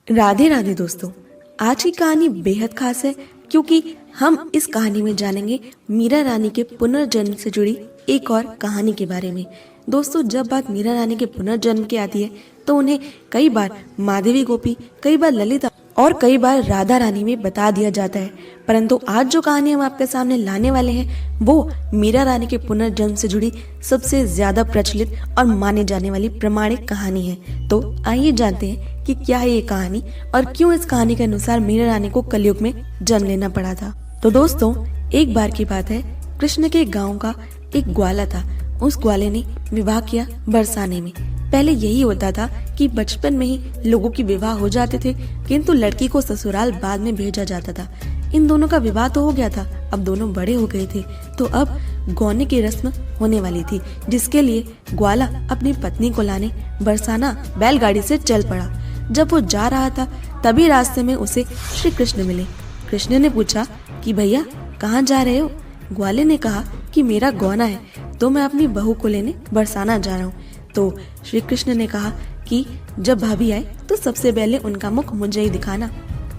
राधे राधे दोस्तों। आज की कहानी बेहद खास है क्योंकि हम इस कहानी में जानेंगे मीरा रानी के पुनर्जन्म से जुड़ी एक और कहानी के बारे में। दोस्तों, जब बात मीरा रानी के पुनर्जन्म की आती है तो उन्हें कई बार माधवी गोपी, कई बार ललिता और कई बार राधा रानी में बता दिया जाता है, परंतु आज जो कहानी हम आपके सामने लाने वाले हैं वो मीरा रानी के पुनर्जन्म से जुड़ी सबसे ज्यादा प्रचलित और माने जाने वाली प्रमाणिक कहानी है। तो आइए जानते हैं कि क्या है ये कहानी और क्यों इस कहानी के अनुसार मीरा रानी को कलयुग में जन्म लेना पड़ा था। तो दोस्तों, एक बार की बात है, कृष्ण के गाँव का एक ग्वाला था। उस ग्वाले ने विवाह किया बरसाने में। पहले यही होता था कि बचपन में ही लोगों की विवाह हो जाते थे, किंतु लड़की को ससुराल बाद में भेजा जाता था। इन दोनों का विवाह तो हो गया था, अब दोनों बड़े हो गए थे, तो अब गौने की रस्म होने वाली थी, जिसके लिए ग्वाला अपनी पत्नी को लाने बरसाना बैलगाड़ी से चल पड़ा। जब वो जा रहा था तभी रास्ते में उसे श्री कृष्ण मिले। कृष्ण ने पूछा कि भैया कहाँ जा रहे हो? ग्वाले ने कहा कि मेरा गौना है तो मैं अपनी बहू को लेने बरसाना जा रहा हूँ। तो श्री कृष्ण ने कहा कि जब भाभी आए तो सबसे पहले उनका मुख मुझे ही दिखाना।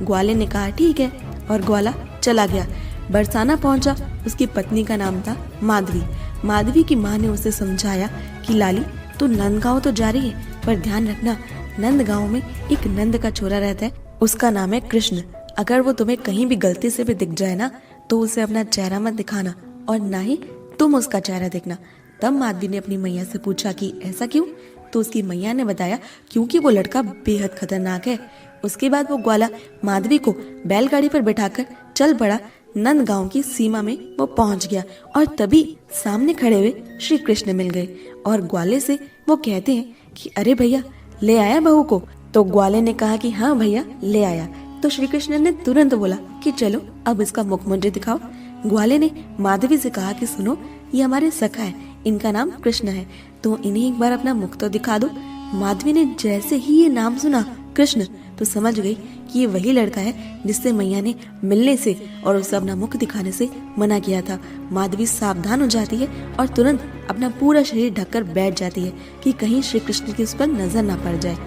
ग्वाले ने कहा ठीक है, और ग्वाला चला गया। बरसाना पहुंचा। उसकी पत्नी का नाम था माधवी। माधवी की माँ ने उसे समझाया कि लाली, तू नंदगांव तो जा रही है, पर ध्यान रखना नंदगांव में एक नंद का छोरा रहता है, उसका नाम है कृष्ण। अगर वो तुम्हें कहीं भी गलती से भी दिख जाए ना तो उसे अपना चेहरा मत दिखाना और ना ही तुम उसका चेहरा देखना। तब माधवी ने अपनी मैया से पूछा कि ऐसा क्यों? तो उसकी मैया ने बताया क्योंकि वो लड़का बेहद खतरनाक है। उसके बाद वो ग्वाला माधवी को बैलगाड़ी पर बैठाकर चल पड़ा। नंदगांव की सीमा में वो पहुंच गया और तभी सामने खड़े हुए श्री कृष्ण मिल गए और ग्वाले से वो कहते हैं कि अरे भैया, ले आया बहू को? तो ग्वाले ने कहा कि हाँ भैया, ले आया। तो श्री कृष्ण ने तुरंत बोला कि चलो अब इसका मुख मुझे दिखाओ। ग्वाले ने माधवी से कहा कि सुनो, ये हमारे सखा है, इनका नाम कृष्ण है, तो इन्हें एक बार अपना मुख तो दिखा दो। माधवी ने जैसे ही ये नाम सुना कृष्ण, तो समझ गई कि ये वही लड़का है जिससे मैया ने मिलने से और उसे अपना मुख दिखाने से मना किया था। माधवी सावधान हो जाती है और तुरंत अपना पूरा शरीर ढककर बैठ जाती है कि कहीं श्री कृष्ण की उस पर नजर ना पड़ जाए।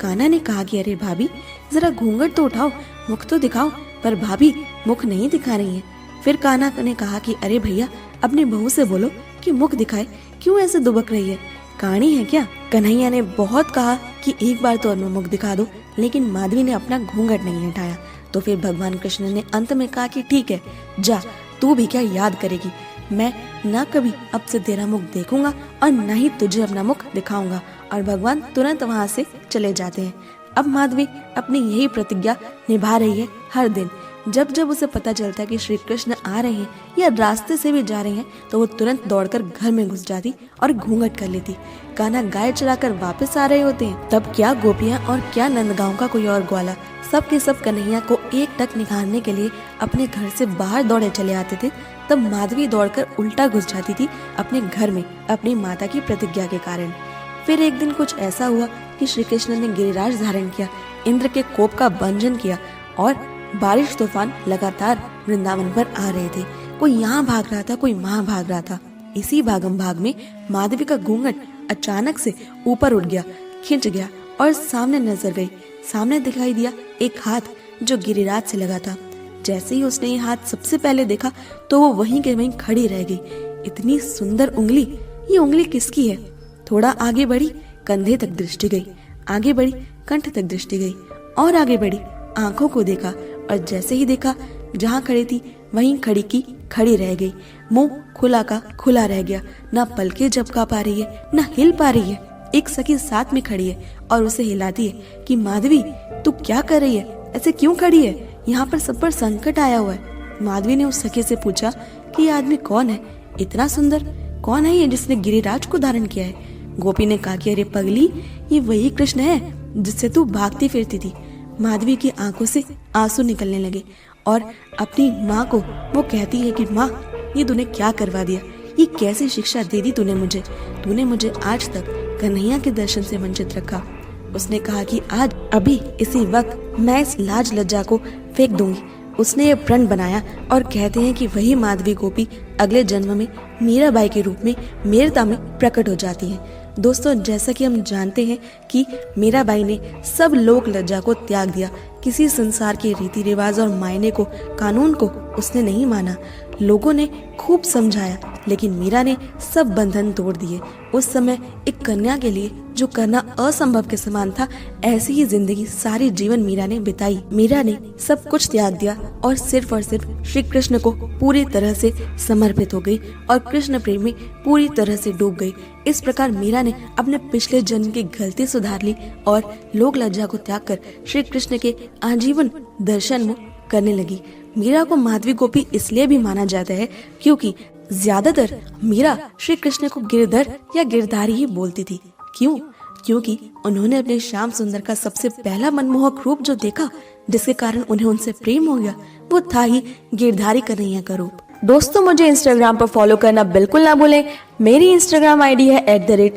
कान्हा ने कहा कि अरे भाभी, जरा घूंघट तो उठाओ, मुख तो दिखाओ, पर भाभी मुख नहीं दिखा रही है। फिर कान्हा ने कहा कि अरे भैया, अपनी बहू से बोलो कि मुख दिखाए, क्यों ऐसे दुबक रही है, काणी है क्या? कन्हैया ने बहुत कहा कि एक बार तो अपना मुख दिखा दो, लेकिन माधवी ने अपना घूंघट नहीं हटाया। तो फिर भगवान कृष्ण ने अंत में कहा कि ठीक है, जा, तू भी क्या याद करेगी, मैं ना कभी अब से तेरा मुख देखूंगा और न ही तुझे अपना मुख दिखाऊंगा। और भगवान तुरंत वहाँ से चले जाते हैं। अब माधवी अपनी यही प्रतिज्ञा निभा रही है हर दिन। जब जब उसे पता चलता है कि श्री कृष्ण आ रहे हैं या रास्ते से भी जा रहे हैं तो वो तुरंत दौड़कर घर में घुस जाती और घूंघट कर लेती। कान्हा गाय चराकर वापस आ रहे होते हैं, तब क्या गोपियां और क्या नंदगांव का कोई और ग्वाला, सब के सब कन्हैया को एक टक निकालने के लिए अपने घर से बाहर दौड़े चले आते थे। तब माधवी दौड़कर उल्टा घुस जाती थी अपने घर में अपनी माता की प्रतिज्ञा के कारण। फिर एक दिन कुछ ऐसा हुआ कि श्री कृष्ण ने गिरिराज धारण किया, इंद्र के कोप का भंजन किया और बारिश तूफान लगातार वृंदावन पर आ रहे थे। कोई यहाँ भाग रहा था, कोई वहाँ भाग रहा था। इसी भागम भाग में माधवी का घूंघट अचानक से ऊपर उठ गया, खिंच गया और सामने नजर गई। सामने दिखाई दिया एक हाथ जो गिरिराज से लगा था। जैसे ही उसने ये हाथ सबसे पहले देखा तो वो वहीं के वहीं खड़ी रह गई। इतनी सुंदर उंगली, ये उंगली किसकी है? थोड़ा आगे बढ़ी, कंधे तक दृष्टि गई, आगे बढ़ी, कंठ तक दृष्टि गई और आगे बढ़ी, आंखों को देखा और जैसे ही देखा जहाँ खड़ी थी वहीं खड़ी की खड़ी रह गई। मुंह खुला का खुला रह गया, ना पलके झपका पा रही है, ना हिल पा रही है। एक सखी साथ में खड़ी है और उसे हिलाती है कि माधवी, तू क्या कर रही है, ऐसे क्यों खड़ी है, यहाँ पर सब पर संकट आया हुआ है। माधवी ने उस सखी से पूछा कि ये आदमी कौन है, इतना सुंदर, कौन है ये जिसने गिरिराज को धारण किया है? गोपी ने कहा कि अरे पगली, ये वही कृष्ण है जिससे तू भागती फिरती थी। माधवी की आंखों से आंसू निकलने लगे और अपनी माँ को वो कहती है कि माँ, ये तूने क्या करवा दिया, ये कैसी शिक्षा दे दी तूने मुझे आज तक कन्हैया के दर्शन से वंचित रखा। उसने कहा कि आज अभी इसी वक्त मैं इस लाज लज्जा को फेंक दूंगी। उसने ये प्रण बनाया और कहते हैं कि वही माधवी गोपी अगले जन्म में मीराबाई के रूप में मेरता में प्रकट हो जाती है। दोस्तों जैसा कि हम जानते हैं कि मीराबाई ने सब लोक लज्जा को त्याग दिया। किसी संसार के रीति रिवाज और मायने को, कानून को उसने नहीं माना। लोगों ने खूब समझाया लेकिन मीरा ने सब बंधन तोड़ दिए। उस समय एक कन्या के लिए जो करना असंभव के समान था, ऐसी ही जिंदगी सारी जीवन मीरा ने बिताई। मीरा ने सब कुछ त्याग दिया और सिर्फ श्री कृष्ण को पूरी तरह से समर्पित हो गई और कृष्ण प्रेम में पूरी तरह से डूब गई। इस प्रकार मीरा ने अपने पिछले जन्म की गलती सुधार ली और लोक लज्जा को त्याग कर श्री कृष्ण के आजीवन दर्शन करने लगी। मीरा को माधवी गोपी इसलिए भी माना जाता है क्योंकि ज्यादातर मीरा श्री कृष्ण को गिरधर या गिरधारी ही बोलती थी। क्यों? क्योंकि उन्होंने अपने श्याम सुंदर का सबसे पहला मनमोहक रूप जो देखा, जिसके कारण उन्हें उनसे प्रेम हो गया, वो था ही गिरधारी कन्हैया का रूप। दोस्तों मुझे इंस्टाग्राम पर फॉलो करना बिल्कुल ना भूलें। मेरी इंस्टाग्राम आईडी है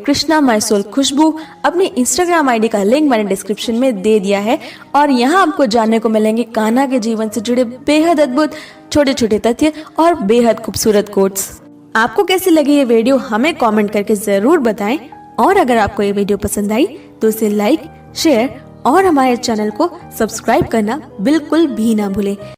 @krishna_my_soul_khushbu। अपनी इंस्टाग्राम आईडी का लिंक मैंने डिस्क्रिप्शन में दे दिया है और यहाँ आपको जानने को मिलेंगे कान्हा के जीवन से जुड़े बेहद अद्भुत छोटे छोटे तथ्य और बेहद खूबसूरत कोट्स। आपको कैसी लगी ये वीडियो हमें कमेंट करके जरूर बताएं और अगर आपको ये वीडियो पसंद आई तो इसे लाइक, शेयर और हमारे चैनल को सब्सक्राइब करना बिल्कुल भी ना भूलें।